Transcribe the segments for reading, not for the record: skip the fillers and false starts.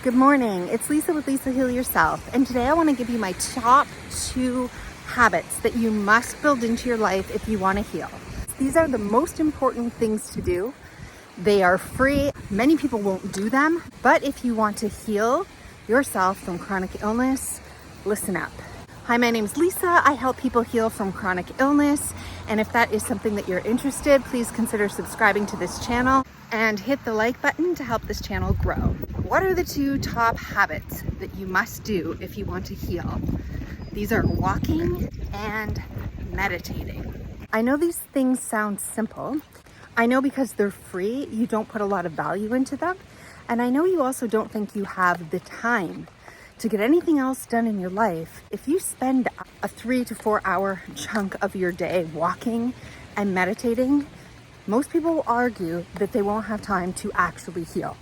Good morning, it's Lisa with Lisa Heal Yourself, and today I want to give you my top 2 habits that you must build into your life if you want to heal. These are the most important things to do. They are free. Many people won't do them, but if you want to heal yourself from chronic illness, listen up. Hi, my name's Lisa. I help people heal from chronic illness, and if that is something that you're interested, please consider subscribing to this channel and hit the like button to help this channel grow. What are the 2 top habits that you must do if you want to heal? These are walking and meditating. I know these things sound simple. I know because they're free, you don't put a lot of value into them. And I know you also don't think you have the time to get anything else done in your life. If you spend a 3 to 4 hour chunk of your day walking and meditating, most people will argue that they won't have time to actually heal.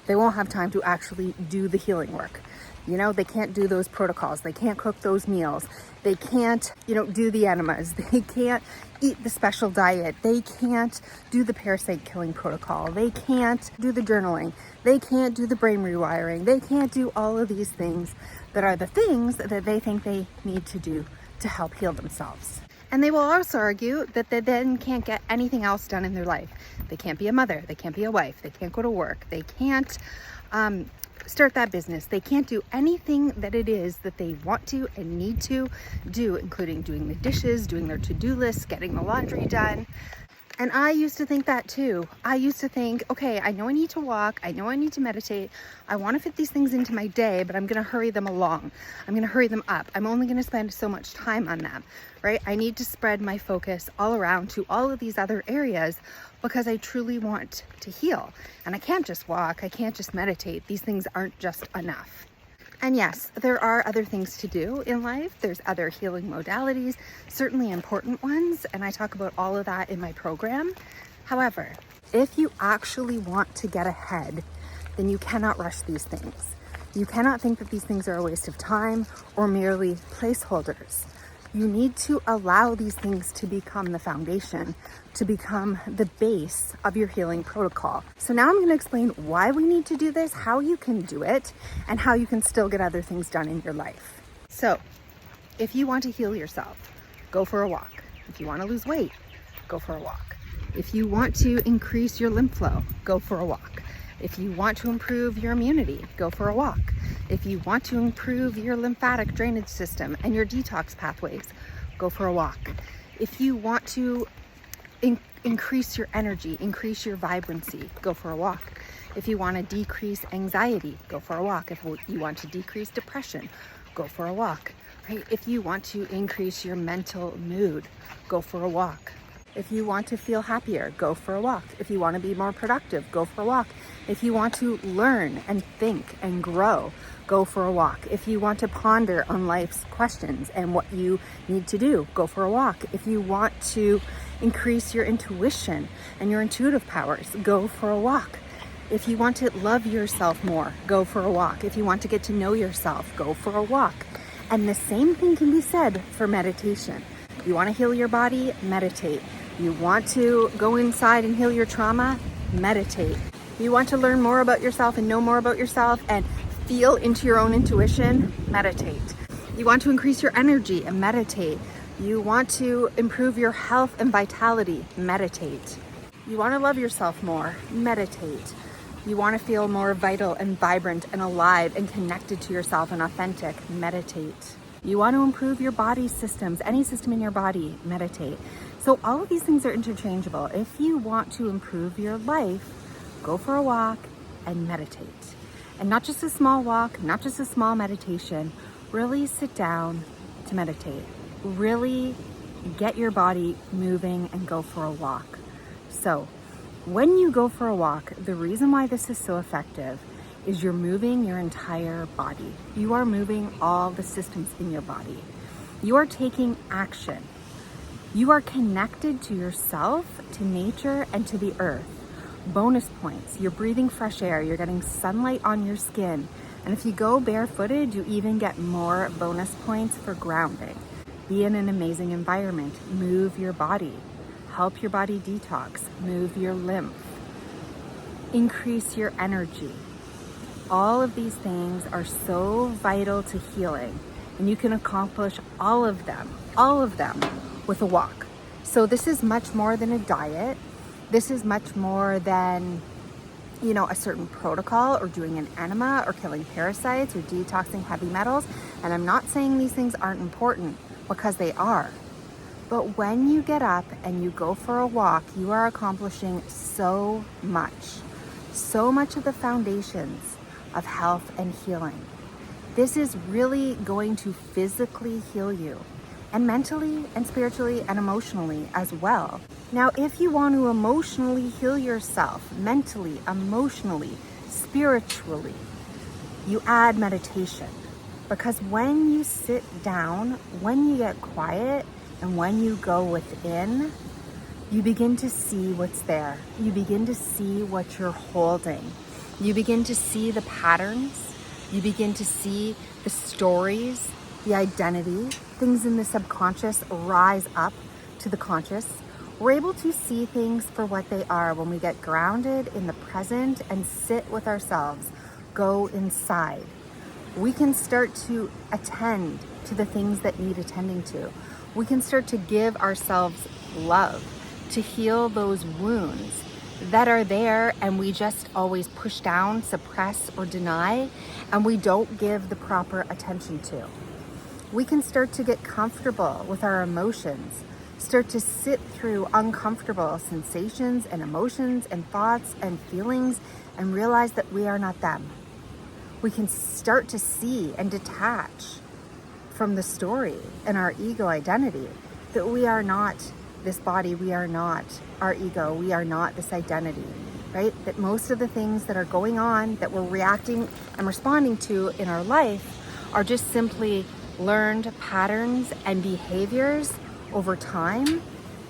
They won't have time to actually do the healing work. You know, they can't do those protocols. They can't cook those meals. They can't, do the enemas. They can't eat the special diet. They can't do the parasite killing protocol. They can't do the journaling. They can't do the brain rewiring. They can't do all of these things that are the things that they think they need to do to help heal themselves. And they will also argue that they then can't get anything else done in their life. They can't be a mother, they can't be a wife, they can't go to work, they can't start that business. They can't do anything that it is that they want to and need to do, including doing the dishes, doing their to-do list, getting the laundry done. And I used to think that too. I used to think, okay, I know I need to walk. I know I need to meditate. I want to fit these things into my day, but I'm going to hurry them along. I'm going to hurry them up. I'm only going to spend so much time on them, right? I need to spread my focus all around to all of these other areas because I truly want to heal. And I can't just walk. I can't just meditate. These things aren't just enough. And yes, there are other things to do in life. There's other healing modalities, certainly important ones, and I talk about all of that in my program. However, if you actually want to get ahead, then you cannot rush these things. You cannot think that these things are a waste of time or merely placeholders. You need to allow these things to become the foundation, to become the base of your healing protocol. So now I'm going to explain why we need to do this, how you can do it, and how you can still get other things done in your life. So if you want to heal yourself, go for a walk. If you want to lose weight, go for a walk. If you want to increase your lymph flow, go for a walk. If you want to improve your immunity, go for a walk. If you want to improve your lymphatic drainage system and your detox pathways, go for a walk. If you want to increase your energy, increase your vibrancy, go for a walk. If you want to decrease anxiety, go for a walk. If you want to decrease depression, go for a walk. Right? If you want to increase your mental mood, go for a walk. If you want to feel happier, go for a walk. If you want to be more productive, go for a walk. If you want to learn and think and grow, go for a walk. If you want to ponder on life's questions and what you need to do, go for a walk. If you want to increase your intuition and your intuitive powers, go for a walk. If you want to love yourself more, go for a walk. If you want to get to know yourself, go for a walk. And the same thing can be said for meditation. You want to heal your body? Meditate. You want to go inside and heal your trauma? Meditate. You want to learn more about yourself and know more about yourself and feel into your own intuition? Meditate. You want to increase your energy and meditate. You want to improve your health and vitality? Meditate. You want to love yourself more? Meditate. You want to feel more vital and vibrant and alive and connected to yourself and authentic? Meditate. You want to improve your body systems, any system in your body? Meditate. So all of these things are interchangeable. If you want to improve your life, go for a walk and meditate. And not just a small walk, not just a small meditation, really sit down to meditate. Really get your body moving and go for a walk. So when you go for a walk, the reason why this is so effective is you're moving your entire body. You are moving all the systems in your body. You are taking action. You are connected to yourself, to nature, and to the earth. Bonus points, you're breathing fresh air, you're getting sunlight on your skin. And if you go barefooted, you even get more bonus points for grounding. Be in an amazing environment, move your body, help your body detox, move your lymph, increase your energy. All of these things are so vital to healing, and you can accomplish all of them with a walk. So this is much more than a diet. This is much more than, a certain protocol or doing an enema or killing parasites or detoxing heavy metals. And I'm not saying these things aren't important, because they are. But when you get up and you go for a walk, you are accomplishing so much of the foundations of health and healing. This is really going to physically heal you, and mentally and spiritually and emotionally as well. Now, if you want to emotionally heal yourself, mentally, emotionally, spiritually, you add meditation. Because when you sit down, when you get quiet, and when you go within, you begin to see what's there. You begin to see what you're holding. You begin to see the patterns. You begin to see the stories, the identity, things in the subconscious rise up to the conscious. We're able to see things for what they are when we get grounded in the present and sit with ourselves, go inside. We can start to attend to the things that need attending to. We can start to give ourselves love, to heal those wounds that are there and we just always push down, suppress, or deny, and we don't give the proper attention to. We can start to get comfortable with our emotions, start to sit through uncomfortable sensations and emotions and thoughts and feelings, and realize that we are not them. We can start to see and detach from the story and our ego identity, that we are not this body, we are not our ego, we are not this identity, right? That most of the things that are going on, that we're reacting and responding to in our life, are just simply learned patterns and behaviors over time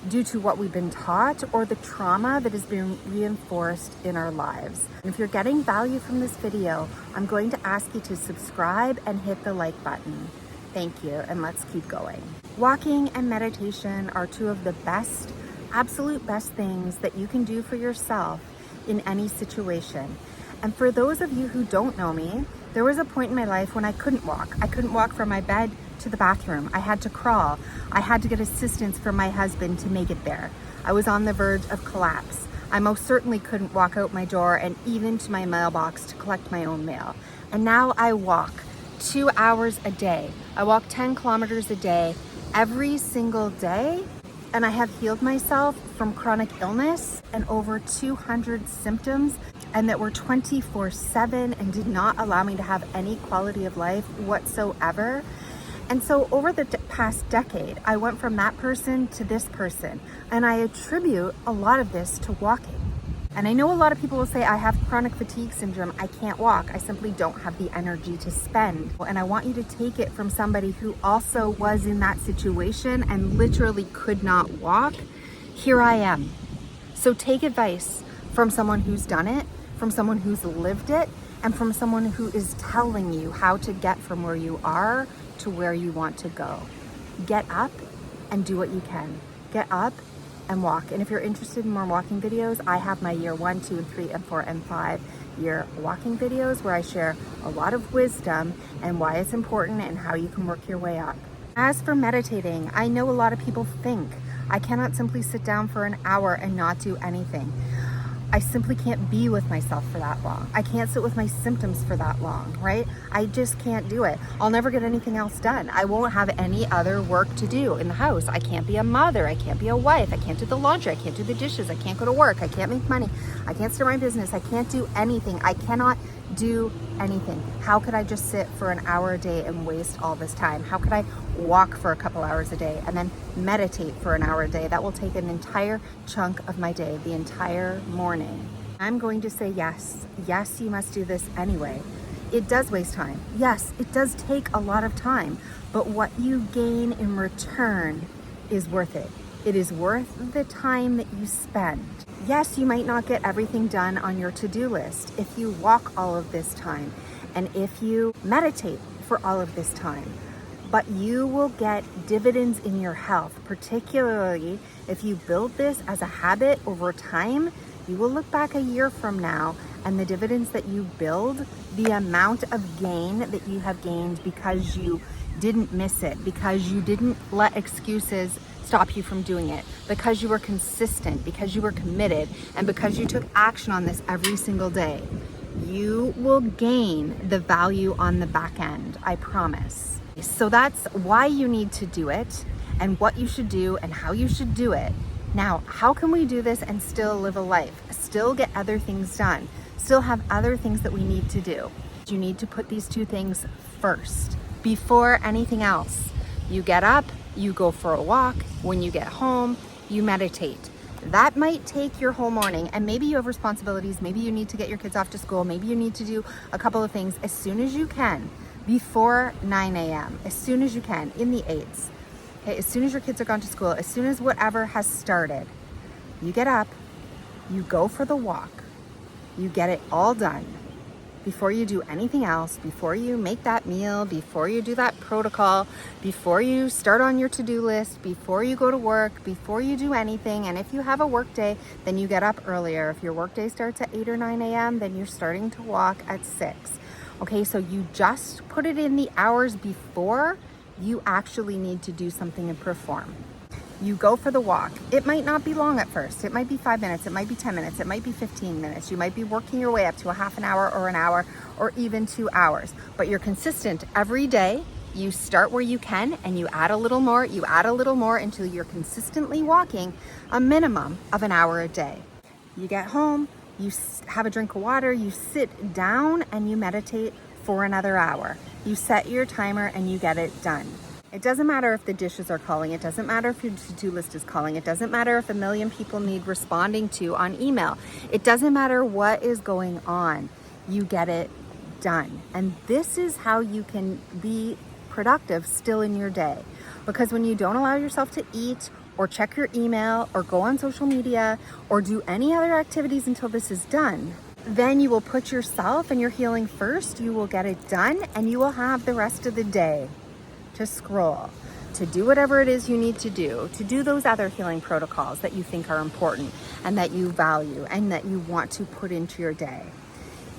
due to what we've been taught or the trauma that has been reinforced in our lives. And if you're getting value from this video, I'm going to ask you to subscribe and hit the like button. Thank you, and let's keep going. Walking and meditation are two of the best, absolute best things that you can do for yourself in any situation. And for those of you who don't know me, there was a point in my life when I couldn't walk. I couldn't walk from my bed to the bathroom. I had to crawl. I had to get assistance from my husband to make it there. I was on the verge of collapse. I most certainly couldn't walk out my door and even to my mailbox to collect my own mail. And now I walk 2 hours a day. I walk 10 kilometers a day, every single day, and I have healed myself from chronic illness and over 200 symptoms, and that were 24/7 and did not allow me to have any quality of life whatsoever. And so over the past decade, I went from that person to this person, and I attribute a lot of this to walking. And I know a lot of people will say, I have chronic fatigue syndrome, I can't walk, I simply don't have the energy to spend. And I want you to take it from somebody who also was in that situation and literally could not walk. Here I am. So take advice from someone who's done it, from someone who's lived it, and from someone who is telling you how to get from where you are to where you want to go. Get up and do what you can. Get up and walk. And if you're interested in more walking videos, I have my year 1, 2, and 3, and 4, and 5 year walking videos where I share a lot of wisdom and why it's important and how you can work your way up. As for meditating, I know a lot of people think I cannot simply sit down for an hour and not do anything. I simply can't be with myself for that long. I can't sit with my symptoms for that long, right? I just can't do it. I'll never get anything else done. I won't have any other work to do in the house. I can't be a mother. I can't be a wife. I can't do the laundry. I can't do the dishes. I can't go to work. I can't make money. I can't start my business. I can't do anything. I cannot do anything. How could I just sit for an hour a day and waste all this time? How could I walk for a couple hours a day and then meditate for an hour a day? That will take an entire chunk of my day, the entire morning. I'm going to say yes. Yes, you must do this anyway. It does waste time. Yes, it does take a lot of time, but what you gain in return is worth it. It is worth the time that you spend. Yes, you might not get everything done on your to-do list if you walk all of this time and if you meditate for all of this time, but you will get dividends in your health, particularly if you build this as a habit over time. You will look back a year from now and the dividends that you build, the amount of gain that you have gained because you didn't miss it, because you didn't let excuses stop you from doing it, because you were consistent, because you were committed, and because you took action on this every single day, you will gain the value on the back end, I promise. So that's why you need to do it, and what you should do and how you should do it. Now, how can we do this and still live a life, still get other things done, still have other things that we need to do? You need to put these two things first before anything else. You get up, you go for a walk. When you get home, you meditate. That might take your whole morning, and maybe you have responsibilities. Maybe you need to get your kids off to school. Maybe you need to do a couple of things as soon as you can, before 9 a.m., as soon as you can, in the 8s. Okay, as soon as your kids are gone to school, as soon as whatever has started, you get up, you go for the walk, you get it all done before you do anything else, before you make that meal, before you do that protocol, before you start on your to-do list, before you go to work, before you do anything. And if you have a work day, then you get up earlier. If your work day starts at 8 or 9 a.m., then you're starting to walk at 6. Okay, so you just put it in the hours before you actually need to do something and perform. You go for the walk. It might not be long at first. It might be 5 minutes. It might be 10 minutes. It might be 15 minutes. You might be working your way up to a half an hour or an hour or even 2 hours. But you're consistent every day. You start where you can and you add a little more. You add a little more until you're consistently walking a minimum of an hour a day. You get home, you have a drink of water, you sit down and you meditate for another hour. You set your timer and you get it done. It doesn't matter if the dishes are calling. It doesn't matter if your to-do list is calling. It doesn't matter if a million people need responding to on email. It doesn't matter what is going on. You get it done. And this is how you can be productive still in your day. Because when you don't allow yourself to eat or check your email or go on social media or do any other activities until this is done, then you will put yourself and your healing first. You will get it done and you will have the rest of the day to scroll, to do whatever it is you need to do those other healing protocols that you think are important and that you value and that you want to put into your day.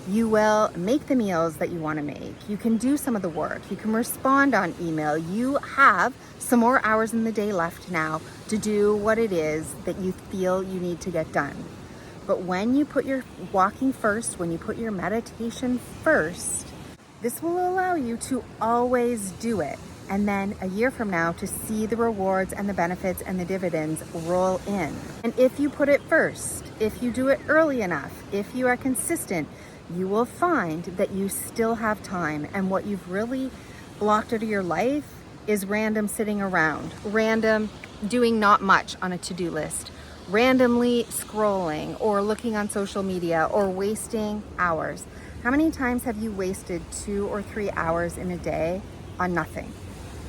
You will make the meals that you want to make. You can do some of the work. You can respond on email. You have some more hours in the day left now to do what it is that you feel you need to get done. But when you put your walking first, when you put your meditation first, this will allow you to always do it. And then a year from now to see the rewards and the benefits and the dividends roll in. And if you put it first, if you do it early enough, if you are consistent, you will find that you still have time. And what you've really blocked out of your life is random sitting around, random doing not much on a to-do list, randomly scrolling or looking on social media or wasting hours. How many times have you wasted 2 or 3 hours in a day on nothing?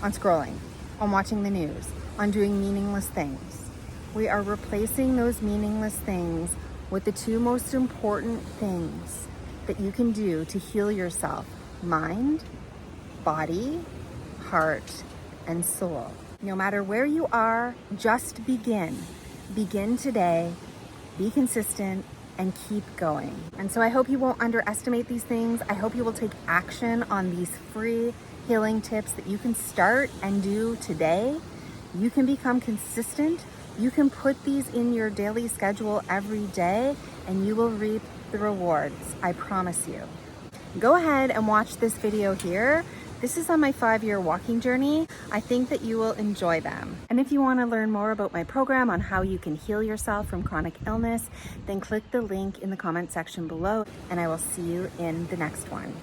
On scrolling, on watching the news, on doing meaningless things. We are replacing those meaningless things with the 2 most important things that you can do to heal yourself: mind, body, heart, and soul. No matter where you are, just begin. Begin today, be consistent, and keep going. And so I hope you won't underestimate these things. I hope you will take action on these free healing tips that you can start and do today. You can become consistent. You can put these in your daily schedule every day and you will reap the rewards. I promise you. Go ahead and watch this video here. This is on my 5-year walking journey. I think that you will enjoy them. And if you want to learn more about my program on how you can heal yourself from chronic illness, then click the link in the comment section below and I will see you in the next one.